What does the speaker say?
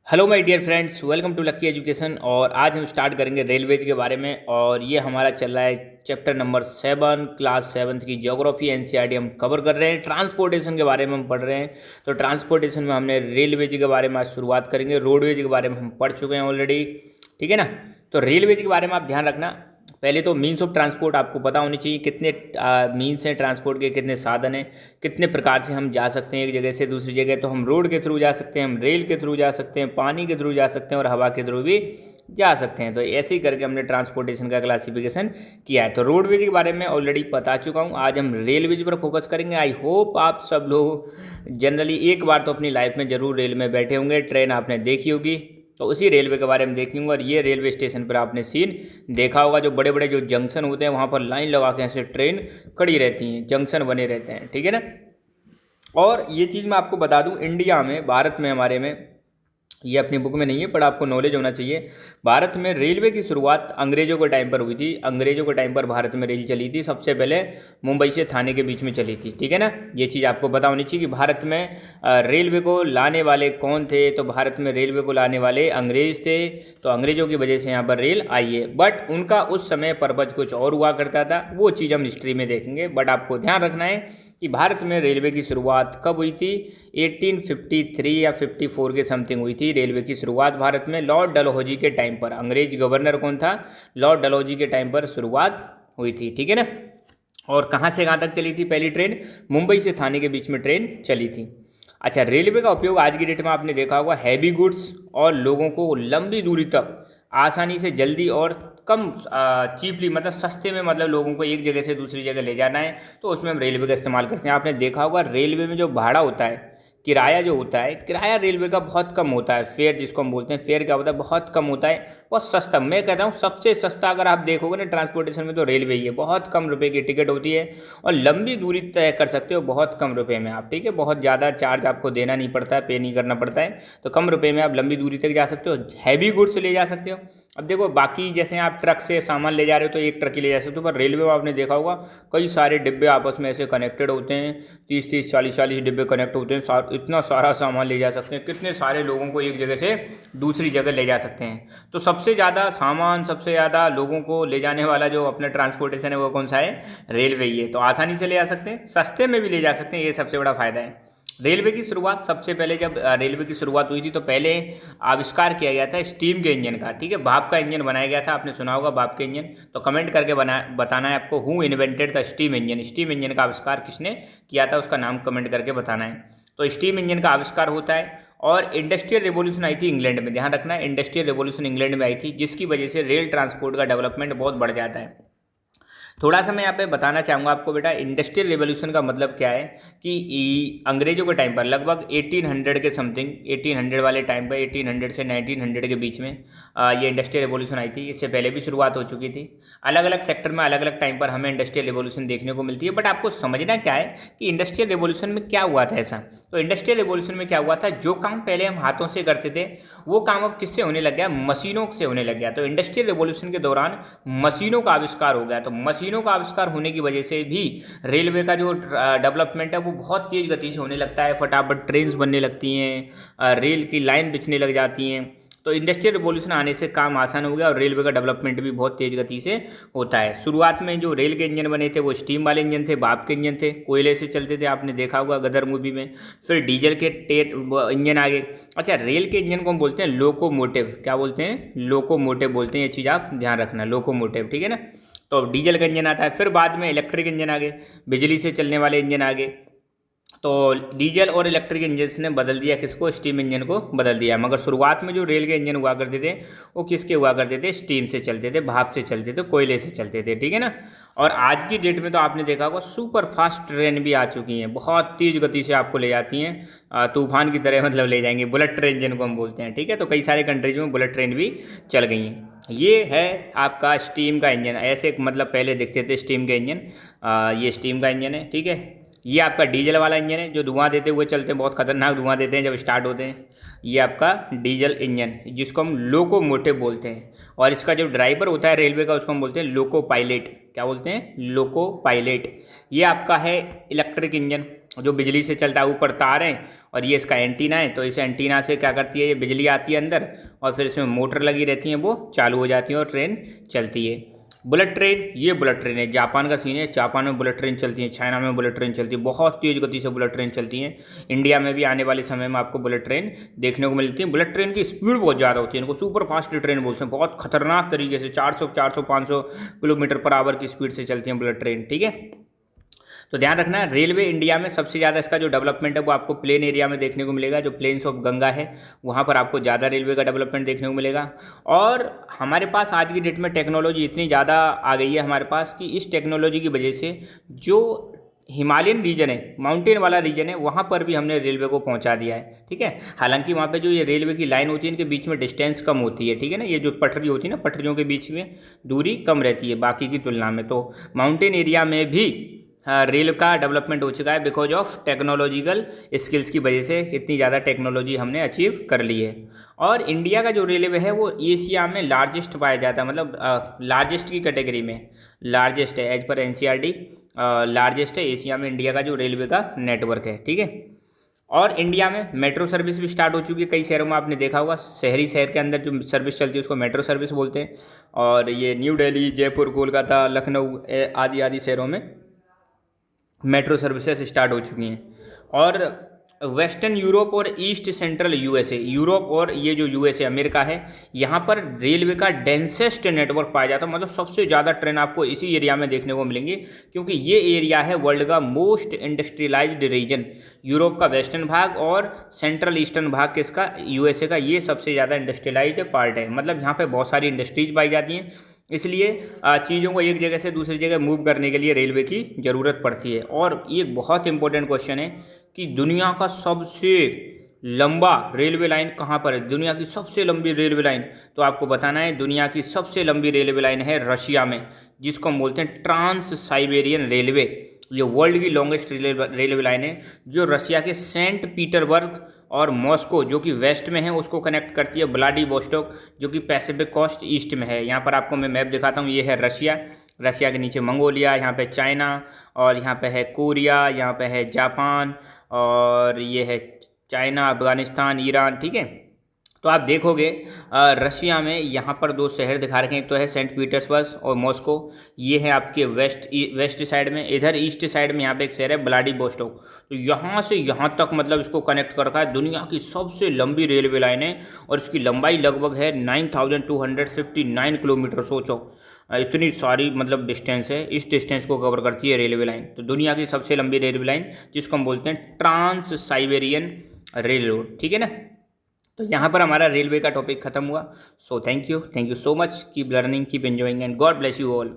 Hello my dear friends, welcome to lucky education. और आज हम स्टार्ट करेंगे रेलवेज के बारे में। और ये हमारा चल रहा है चैप्टर नंबर 7, क्लास 7 की ज्योग्राफी एनसीईआरटी हम कवर कर रहे हैं। ट्रांसपोर्टेशन के बारे में हम पढ़ रहे हैं। तो ट्रांसपोर्टेशन में हमने रेलवेज के बारे में आज शुरुआत करेंगे। रोडवेज के बारे में हम पढ़ चुके हैं ऑलरेडी, ठीक है ना। तो रेलवेज के बारे में आप ध्यान रखना। पहले तो मीन्स ऑफ ट्रांसपोर्ट आपको पता होनी चाहिए, कितने मीन्स हैं ट्रांसपोर्ट के, कितने साधन हैं, कितने प्रकार से हम जा सकते हैं एक जगह से दूसरी जगह। तो हम रोड के थ्रू जा सकते हैं, हम रेल के थ्रू जा सकते हैं, पानी के थ्रू जा सकते हैं और हवा के थ्रू भी जा सकते हैं। तो ऐसे ही करके हमने ट्रांसपोर्टेशन का क्लासिफिकेशन किया है। तो रोडवेज के बारे में ऑलरेडी बता चुका हूँ। आज हम रेलवेज पर फोकस करेंगे। आई होप आप सब लोग जनरली एक बार तो अपनी लाइफ में ज़रूर रेल में बैठे होंगे, ट्रेन आपने देखी होगी। तो उसी रेलवे के बारे में देख लूँगा। और ये रेलवे स्टेशन पर आपने सीन देखा होगा, जो बड़े बड़े जो जंक्शन होते हैं वहाँ पर लाइन लगा के ऐसे ट्रेन खड़ी रहती हैं, जंक्शन बने रहते हैं, ठीक है ना। और ये चीज़ मैं आपको बता दूं, इंडिया में, भारत में, हमारे में, ये अपनी बुक में नहीं है पर आपको नॉलेज होना चाहिए। भारत में रेलवे की शुरुआत अंग्रेजों के टाइम पर हुई थी। अंग्रेजों के टाइम पर भारत में रेल चली थी। सबसे पहले मुंबई से थाने के बीच में चली थी, ठीक है ना। ये चीज़ आपको पता होनी चाहिए कि भारत में रेलवे को लाने वाले कौन थे। तो भारत में रेलवे को लाने वाले अंग्रेज थे। तो अंग्रेजों की वजह से यहाँ पर रेल आई है। बट उनका उस समय पर्पज कुछ और हुआ करता था, वो चीज़ हम हिस्ट्री में देखेंगे। बट आपको ध्यान रखना है कि भारत में रेलवे की शुरुआत कब हुई थी। 1853 या 54 के समथिंग हुई थी रेलवे की शुरुआत भारत में। लॉर्ड डलहौजी के टाइम पर, अंग्रेज गवर्नर कौन था, लॉर्ड डलहौजी के टाइम पर शुरुआत हुई थी, ठीक है ना। और कहाँ से कहाँ तक चली थी पहली ट्रेन, मुंबई से थाने के बीच में ट्रेन चली थी। अच्छा, रेलवे का उपयोग आज की डेट में आपने देखा होगा हैवी गुड्स और लोगों को लंबी दूरी तक आसानी से, जल्दी और कम चीपली, मतलब सस्ते में, मतलब लोगों को एक जगह से दूसरी जगह ले जाना है तो उसमें हम रेलवे का इस्तेमाल करते हैं। आपने देखा होगा रेलवे में जो भाड़ा होता है, किराया जो होता है, किराया रेलवे का बहुत कम होता है। फेयर जिसको हम बोलते हैं, फेयर क्या होता है, बहुत कम होता है, बहुत सस्ता। मैं कहता हूँ सबसे सस्ता अगर आप देखोगे ना ट्रांसपोर्टेशन में तो रेलवे ही है। बहुत कम रुपए की टिकट होती है और लंबी दूरी तय कर सकते हो बहुत कम रुपए में आप, ठीक है। बहुत ज़्यादा चार्ज आपको देना नहीं पड़ता है, पे नहीं करना पड़ता है। तो कम रुपए में आप लंबी दूरी तक जा सकते हो, हैवी गुड्स ले जा सकते हो। अब देखो, बाकी जैसे आप ट्रक से सामान ले जा रहे हो तो एक ट्रक ही ले जा सकते हो, पर रेलवे में आपने देखा होगा कई सारे डिब्बे आपस में ऐसे कनेक्टेड होते हैं। 30-30, 40-40 डिब्बे कनेक्ट होते हैं। इतना सारा सामान ले जा सकते हैं, कितने सारे लोगों को एक जगह से दूसरी जगह ले जा सकते हैं। तो सबसे ज़्यादा सामान, सबसे ज़्यादा लोगों को ले जाने वाला जो अपना ट्रांसपोर्टेशन है वो कौन सा है, रेलवे ही है। तो आसानी से ले जा सकते हैं, सस्ते में भी ले जा सकते हैं, ये सबसे बड़ा फ़ायदा है। रेलवे की शुरुआत, सबसे पहले जब रेलवे की शुरुआत हुई थी तो पहले आविष्कार किया गया था स्टीम के इंजन का, ठीक है। भाप का इंजन बनाया गया था, आपने सुना होगा भाप के इंजन। तो कमेंट करके बताना है आपको, who invented the steam engine. Steam engine का आविष्कार किसने किया था, उसका नाम कमेंट करके बताना है। तो स्टीम इंजन का आविष्कार होता है। और इंडस्ट्रियल रिवॉल्यूशन आई थी इंग्लैंड में, ध्यान रखना, इंडस्ट्रियल रिवॉल्यूशन इंग्लैंड में आई थी, जिसकी वजह से रेल ट्रांसपोर्ट का डेवलपमेंट बहुत बढ़ जाता है। थोड़ा सा मैं यहाँ पे बताना चाहूँगा आपको बेटा, इंडस्ट्रियल रिवॉल्यूशन का मतलब क्या है कि अंग्रेजों के टाइम पर लगभग 1800 के समथिंग, 1800 वाले टाइम पर, 1800 से 1900 के बीच में ये इंडस्ट्रियल रिवॉल्यूशन आई थी। इससे पहले भी शुरुआत हो चुकी थी। अलग अलग सेक्टर में अलग अलग टाइम पर हमें इंडस्ट्रियल रिवॉल्यूशन देखने को मिलती है। बट आपको समझना क्या है कि इंडस्ट्रियल रिवॉल्यूशन में क्या हुआ था ऐसा। तो इंडस्ट्रियल रिवॉल्यूशन में क्या हुआ था, जो काम पहले हम हाथों से करते थे वो काम अब किससे होने लग गया, मशीनों से होने लग गया। तो इंडस्ट्रियल रिवॉल्यूशन के दौरान मशीनों का आविष्कार हो गया। तो मशीनों का आविष्कार होने की वजह से भी रेलवे का जो डेवलपमेंट है वो बहुत तेज़ गति से होने लगता है। फटाफट ट्रेन्स बनने लगती हैं, रेल की लाइन बिछने लग जाती हैं। तो इंडस्ट्रियल रिवॉल्यूशन आने से काम आसान हो गया और रेलवे का डेवलपमेंट भी बहुत तेज़ गति से होता है। शुरुआत में जो रेल के इंजन बने थे वो स्टीम वाले इंजन थे, भाप के इंजन थे, कोयले से चलते थे, आपने देखा होगा गदर मूवी में। फिर डीजल के इंजन आ गए। अच्छा, रेल के इंजन को हम बोलते हैं लोकोमोटिव। क्या बोलते हैं, लोकोमोटिव बोलते हैं। ये चीज़ आप ध्यान रखना, लोकोमोटिव, ठीक है ना। तो डीजल का इंजन आता है। फिर बाद में इलेक्ट्रिक इंजन आ गए, बिजली से चलने वाले इंजन आ गए। तो डीजल और इलेक्ट्रिक इंजन ने बदल दिया किसको, स्टीम इंजन को बदल दिया। मगर शुरुआत में जो रेल के इंजन हुआ करते थे वो किसके हुआ करते थे, स्टीम से चलते थे, भाप से चलते थे, कोयले से चलते थे, ठीक है ना। और आज की डेट में तो आपने देखा होगा सुपर फास्ट ट्रेन भी आ चुकी हैं, बहुत तेज़ गति से आपको ले जाती हैं, तूफान की तरह, मतलब ले जाएंगे। बुलेट ट्रेन जिनको हम बोलते हैं, ठीक है। तो कई सारे कंट्रीज में बुलेट ट्रेन भी चल गई हैं। ये है आपका स्टीम का इंजन। ऐसे मतलब पहले दिखते थे स्टीम के इंजन। ये स्टीम का इंजन है, ठीक है। ये आपका डीजल वाला इंजन है, जो धुआं देते हुए चलते हैं, बहुत खतरनाक धुआं देते हैं जब स्टार्ट होते हैं। ये आपका डीजल इंजन, जिसको हम लोकोमोटिव बोलते हैं। और इसका जो ड्राइवर होता है रेलवे का, उसको हम बोलते हैं लोको पायलट। क्या बोलते हैं, लोको पायलट। ये आपका है इलेक्ट्रिक इंजन। जो बिजली से चलता है, ऊपर तार हैं और ये इसका एंटीना है। तो इस एंटीना से क्या करती है, ये बिजली आती है अंदर और फिर इसमें मोटर लगी रहती है, वो चालू हो जाती है और ट्रेन चलती है। बुलेट ट्रेन, ये बुलेट ट्रेन है, जापान का सीन है। जापान में बुलेट ट्रेन चलती है, चाइना में बुलेट ट्रेन चलती है, बहुत तेज़ गति से बुलेट ट्रेन चलती हैं। इंडिया में भी आने वाले समय में आपको बुलेट ट्रेन देखने को मिलती है। बुलेट ट्रेन की स्पीड बहुत ज़्यादा होती है, इनको सुपर फास्ट ट्रेन बोलते हैं। बहुत खतरनाक तरीके से 400 500 किलोमीटर पर आवर की स्पीड से चलती है बुलेट ट्रेन, ठीक है। तो ध्यान रखना, रेलवे इंडिया में सबसे ज़्यादा इसका जो डेवलपमेंट है वो आपको प्लेन एरिया में देखने को मिलेगा। जो प्लेन्स ऑफ गंगा है वहाँ पर आपको ज़्यादा रेलवे का डेवलपमेंट देखने को मिलेगा। और हमारे पास आज की डेट में टेक्नोलॉजी इतनी ज़्यादा आ गई है हमारे पास कि इस टेक्नोलॉजी की वजह से जो हिमालयन रीजन है, माउंटेन वाला रीजन है, वहाँ पर भी हमने रेलवे को पहुँचा दिया है, ठीक है। हालांकि वहाँ पे जो ये रेलवे की लाइन होती है इनके बीच में डिस्टेंस कम होती है, ठीक है ना। ये जो पटरी होती है ना, पटरियों के बीच में दूरी कम रहती है बाकी की तुलना में। तो माउंटेन एरिया में भी रेल का डेवलपमेंट हो चुका है बिकॉज ऑफ टेक्नोलॉजिकल स्किल्स की वजह से। इतनी ज़्यादा टेक्नोलॉजी हमने अचीव कर ली है। और इंडिया का जो रेलवे है वो एशिया में लार्जेस्ट पाया जाता है, मतलब लार्जेस्ट की कैटेगरी में लार्जेस्ट है, एज पर एनसीईआरटी लार्जेस्ट है एशिया में इंडिया का जो रेलवे का नेटवर्क है, ठीक है। और इंडिया में मेट्रो सर्विस भी स्टार्ट हो चुकी है। कई शहरों में आपने देखा होगा, शहरी शहर के अंदर जो सर्विस चलती है उसको मेट्रो सर्विस बोलते हैं। और ये न्यू दिल्ली, जयपुर, कोलकाता, लखनऊ आदि आदि शहरों में मेट्रो सर्विसेज स्टार्ट हो चुकी हैं। और वेस्टर्न यूरोप और ईस्ट सेंट्रल यूएसए, यूरोप और ये जो यूएसए अमेरिका है, यहाँ पर रेलवे का डेंसेस्ट नेटवर्क पाया जाता है। मतलब सबसे ज़्यादा ट्रेन आपको इसी एरिया में देखने को मिलेंगे, क्योंकि ये एरिया है वर्ल्ड का मोस्ट इंडस्ट्रियलाइज्ड रीजन। यूरोप का वेस्टर्न भाग और सेंट्रल ईस्टर्न भाग किसका, यूएसए का, ये सबसे ज़्यादा इंडस्ट्रियलाइज्ड पार्ट है। मतलब यहाँ पर बहुत सारी इंडस्ट्रीज पाई जाती हैं, इसलिए चीज़ों को एक जगह से दूसरी जगह मूव करने के लिए रेलवे की ज़रूरत पड़ती है। और ये बहुत इंपॉर्टेंट क्वेश्चन है कि दुनिया का सबसे लंबा रेलवे लाइन कहाँ पर है, दुनिया की सबसे लंबी रेलवे लाइन। तो आपको बताना है, दुनिया की सबसे लंबी रेलवे लाइन है रशिया में, जिसको हम बोलते हैं ट्रांस साइबेरियन रेलवे। ये वर्ल्ड की लॉन्गेस्ट रेलवे लाइन है, जो रशिया के सेंट पीटरबर्ग और मॉस्को जो कि वेस्ट में है उसको कनेक्ट करती है व्लादिवोस्टोक जो कि पैसिफिक कोस्ट ईस्ट में है। यहाँ पर आपको मैं मैप दिखाता हूँ, ये है रशिया, रशिया के नीचे मंगोलिया, यहाँ पे चाइना, और यहाँ पे है कोरिया, यहाँ पे है जापान, और ये है चाइना, अफगानिस्तान, ईरान, ठीक है। तो आप देखोगे रशिया में यहाँ पर दो शहर दिखा रखे हैं, एक तो है सेंट पीटर्सबर्ग और मॉस्को, ये है आपके वेस्ट साइड में। इधर ईस्ट साइड में यहाँ पे एक शहर है व्लादिवोस्टोक। तो यहाँ से यहाँ तक मतलब इसको कनेक्ट कर रखा है, दुनिया की सबसे लंबी रेलवे लाइन है और इसकी लंबाई लगभग है 9259 किलोमीटर। सोचो इतनी सारी मतलब डिस्टेंस है, इस डिस्टेंस को कवर करती है रेलवे लाइन। तो दुनिया की सबसे लंबी रेलवे लाइन जिसको हम बोलते हैं ट्रांस साइबेरियन रेल रोड, ठीक है ना। तो यहाँ पर हमारा रेलवे का टॉपिक खत्म हुआ। So thank you so much, keep learning, keep enjoying and God bless you all.